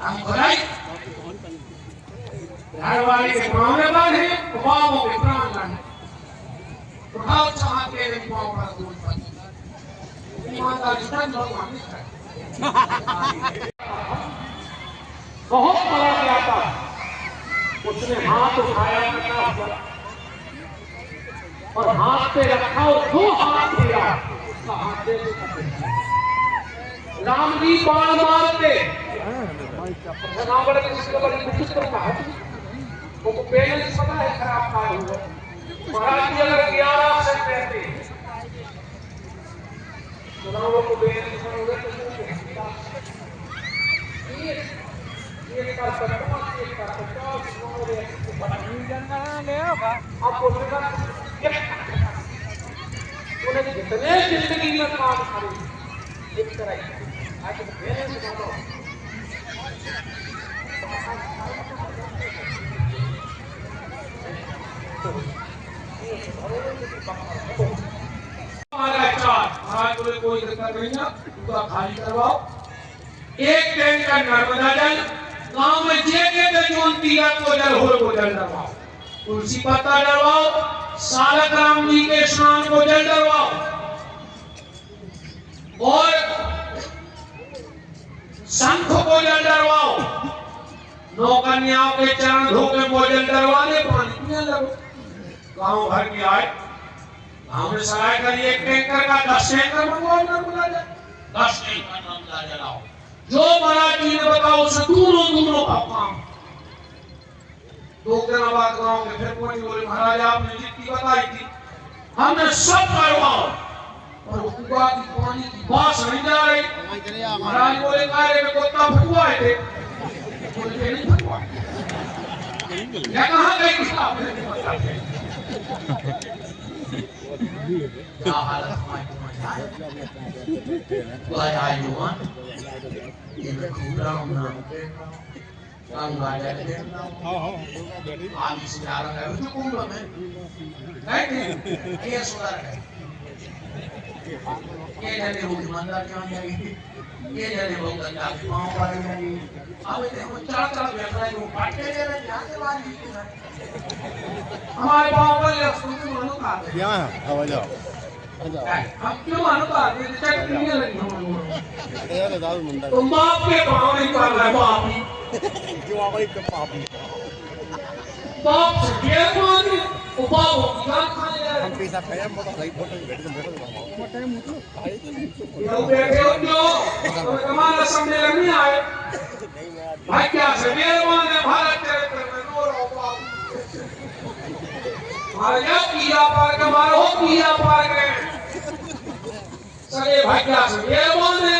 हम खुदाई घर वाले के पाँव में बांधे पाँवों पे प्राण लाने उठाओ चाहते हैं पाँव पर दूर पर ईमानदारी से भगवान ने कहा बहुत बड़ा क्या था उसने हाथ उठाया और हाथ पे रखा और दो हाथ दिया उसका हाथ दे राम जी बाण मारते बड़े किसी को बड़ी कुछ करता है वो बैलेंस पता है खराब पाए हुए महाराज जी अगर 11 से कहते चुनावों को बैलेंस करोगे तो ये का 50 एक का 50 आपको उन्हें कितने जिंदगी में काम करे एक तरह आज बैलेंस करो महाराज बोले कोई दिक्कत नहीं है पूरा खाली करवाओ एक टैंकर नर्मदा जल गांव में जे जोन तीरथ को जल हो को जल डलवाओ तुलसी पत्ता डलवाओ सालक राम जी के स्नान को जल डलवाओ और शंख को जल डलवाओ नौ कन्याओं के चरण धो के वो जल डलवाने पानी पीने लगो गांव भर के आए गांव में सराय करिए एक टैंकर का 10 टैंकर मंगवाओ नर्मदा जल 10 टैंकर नर्मदा जलाओ जो महाराज जी ने बताओ उसे दूरों भगवान 2 दिन बाद गांव में फिर कोई बोले महाराज आपने जितनी बताई थी हमने सब करवाओ और कुआ की पानी की बास नहीं जा रही महाराज बोले कार्य में कोता फटुआए थे बोले नहीं फटुआए क्या कहां गई साहब क्या हालत हमारी तुम्हारी आई युवान ये खुदाम नाम गंगा जल आदि से जा रहा है जो कुंभ में नहीं ये सुधार है ये जने वो मंदिर क्यों जाएगी ये जने वो गंगा के पांव पर जाएगी अब देखो चार व्यवसाय को काटते दे रहे हैं आगे वाली हमारे पांव पर ये सुन मानो खाते क्या है आ जाओ हम क्यों मानो खाते हैं चेक नहीं लगी हम यार दाल मंदिर तुम बाप के पांव नहीं कर रहे बाप ही क्यों आ गई पाप बाप से ये माने बाप क्या खाने जा रहे हम पैसा खाया मोटा सही फोटो बैठ के मोटा मुतलो ये बैठे हो जो तुम्हारा सम्मेलन नहीं आए भाई क्या से मेरे माने भारत चरित्र में रो रहा बाप हमारे किया पार के मारो किया पार के सगे भाई क्या से मेरे माने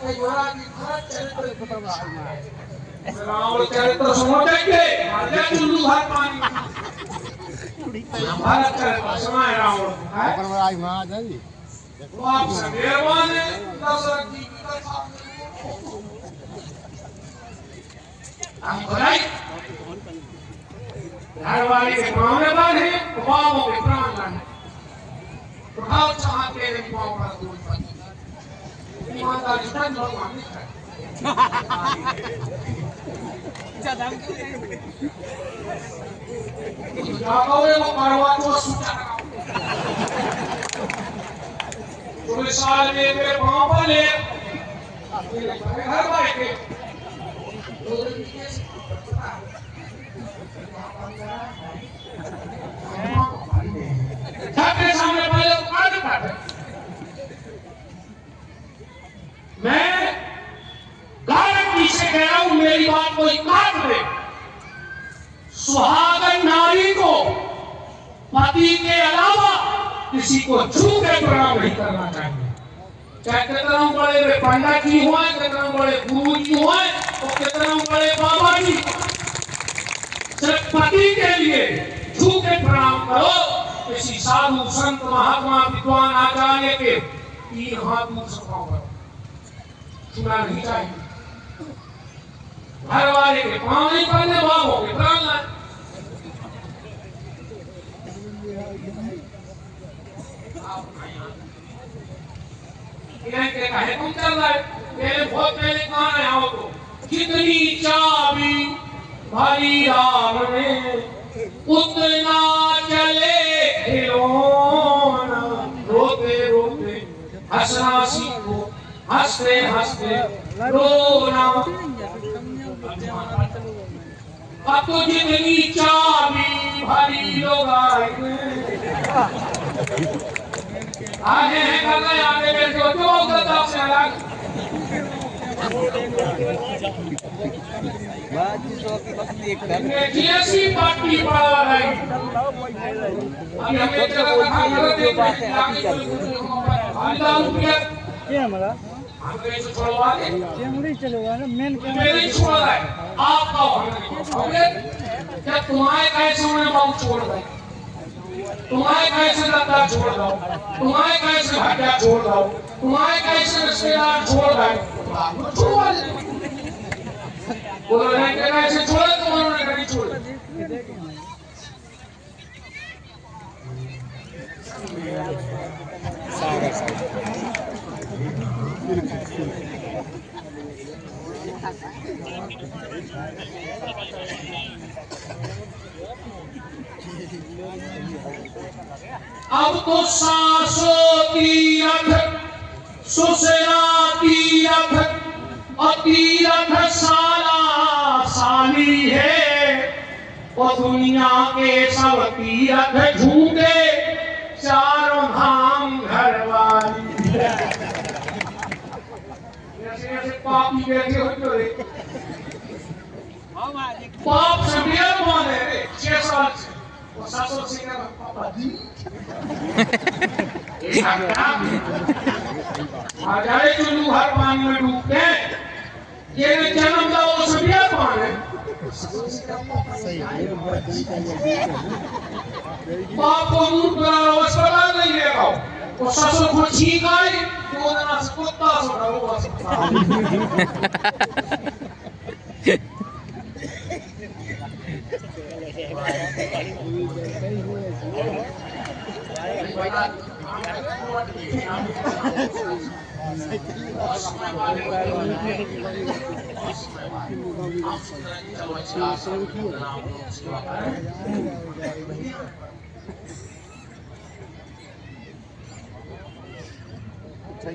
महाराज जी भारत चरित्र खत्म है राम चरित्र सुनो जाएंगे मारे चुल्लू भात पानी भारत चरित्र सुनाए रावण अपन महाराज महाराज है जी वो आप से मेरे माने दशरथ जी की कथा हम खुदाई घर वाले के पाँव में बांधे पाँवों पे प्राण लाने उठाओ चाहते हैं पाँव पर दूर पर ईमानदारी से भगवान ने कहा जागोगे वो करवा तो सूचा पुलिस वाले मेरे पाँव पर ले घर वाले के सामने पहले काट काट मैं गाय पीछे कह रहा हूं मेरी बात कोई काट दे सुहागन नारी को पति के अलावा किसी को छू के प्रणाम नहीं करना चाहिए चाहे कितना बड़े पंडित जी हुए कितना बड़े गुरु जी हुए और कितना बड़े बाबा जी सिर्फ पति के लिए छू के प्रणाम करो किसी साधु संत महात्मा विद्वान आचार्य के 3 हाथ मुंह से पाँव करो छूना नहीं चाहिए घर वाले के पाँव नहीं पड़ने बाबों के प्राण लाए कहे तुम चल रहे पहले बहुत पहले कहाँ आया हो तो जितनी चाबी भरी राम ने उतना चले खिलौना। रोते रोते हंसना सीखो, हंसते हंसते रोना। अब तो जितनी चाबी भरी लोग आगे हैं कल आगे बैठे हो जो गदा से अलग ऐसी पार्टी पड़ा रही। अभी हमें जगह कथा करते हमें छोड़वा दे चलेगा ना मेन नहीं छोड़ रहा है आप क्या तुम्हारे कैसे उन्हें बहुत छोड़ दो, तुम्हारे कैसे दत्ता छोड़ दो, तुम्हारे कैसे भाग्या छोड़ दो, तुम्हारे कैसे रिश्तेदार छोड़ दो, छोड़वा दे। उन्होंने कैसे छोड़े तो उन्होंने कभी छोड़े। अब तो सासों तीरथ सुसेना तीरथ और तीरथ साला साली है। और दुनिया के सब तीरथ झूठे चारों धाम घर वाली। ऐसे पापी बैठे हो जो पाप से मेल माने 6 साल से वो सासों से क्या पापा जी आ जाए चुल्लू हर पानी में डूबते ये जन्म का वो सब मेल माने पाप को दूर करा अस्पताल नहीं लेगा वो ससुर को छींक आई तो ना कुत्ता सोना वो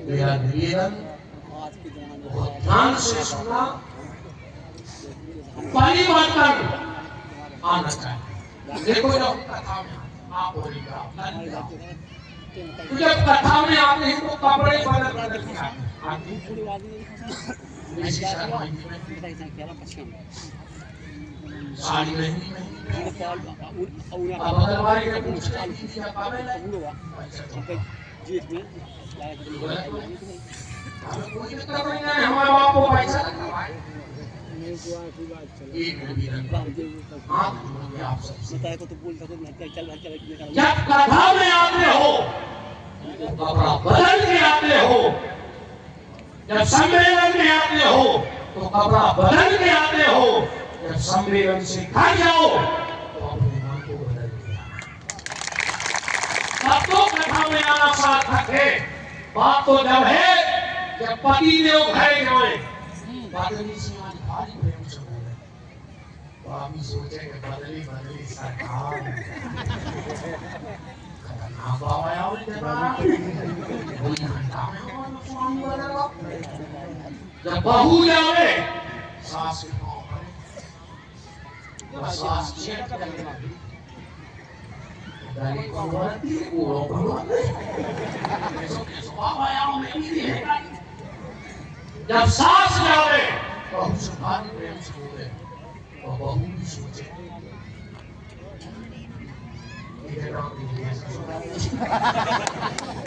मेरा निवेदन बहुत ध्यान से सुनना, परिवर्तन आना चाहिए। देखो जब कथा में आप बोलेगा तो जब कथा में आते हैं तो कपड़े बदल बदल के आते हैं। साड़ी महंगी अब अदरवाइज के पूछते हैं कि क्या पावे कोई दिक्कत नहीं है हमारे बाप को पैसा लगावाए जब कथा में आते हो कपड़ा बदल के आते हो, जब सम्मेलन में आते हो तो कपड़ा बदल के आते हो, जब सम्मेलन से घर जाओ तो अपने मन को बदल के आना। तब तो कथा में आना सार्थक है। बात तो जब है जब पति देव घर जाए बदली से भारी प्रेम से बोले तो आप ही सोचेंगे बदली बदली सरकार ना बाबा आओ कोई घंटा में हमारा स्वामी बदला। जब बहू जावे सास के पाँव पड़े जब सास चेक करेगी दाली को बोलती है वो बोलते कैसो बाबा आओ मैं नहीं देगा। जब सास जावे बहू से भारी प्रेम से बोले तो बहू भी सोचे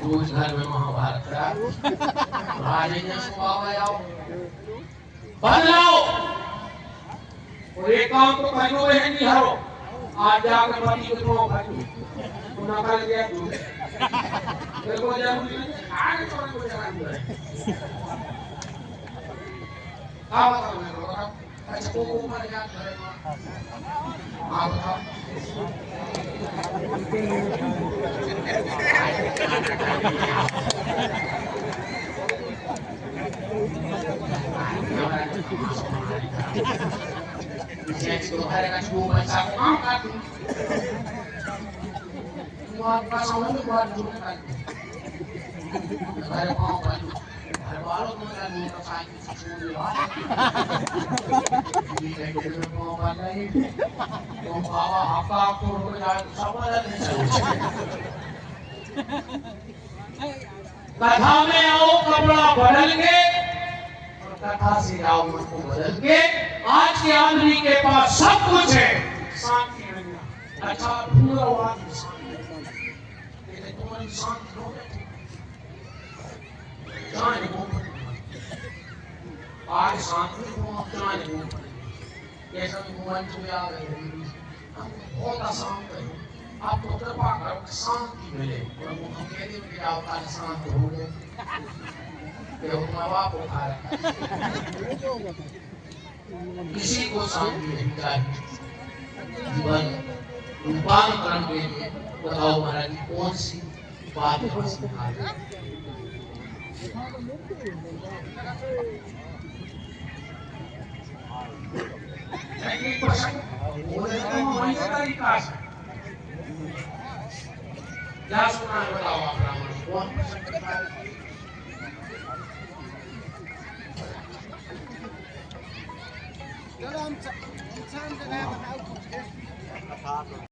रोज घर में महाभारत करा राजेंद्र बाबा आओ बदलाओ और एक काम तो कहियो है नहीं हरो आज जाकर पति को तो भाई ना कर गया देखो जरूरी नहीं आगे छोड़ को जरा आप बताओ मेरे को अच्छा को मर गया आप बताओ Jadi kemarin kan gue baca angkat. Buat pasangan itu buat dulu kan. Ada mau baju. Ada baru kemudian mau sakit semua. Jadi kita mau pandai. Mau bawa apa turun jalan sama dan कथा में आओ कपड़ा बदल के और कथा से आओ मन को बदल के आज के आदमी के पास सब कुछ है शांति नहीं है अच्छा पूरा वाद ये तुम्हारी शांति हो गई जाने को आज शांति को जाने को ये सब मोहन जो याद है बहुत आसान है आपको कृपा करो शांति मिले और हम कहते हैं कि आप आज शांत हो गए ये माँ बाप उठा रहे किसी को शांति नहीं चाहिए जीवन रूपांतरण के लिए बताओ महाराज कौन सी बात यहाँ सिखा रहे एक प्रश्न बोले तो वही तरीका से क्या सुना है बताओ आप ब्राह्मण कौन चलो हम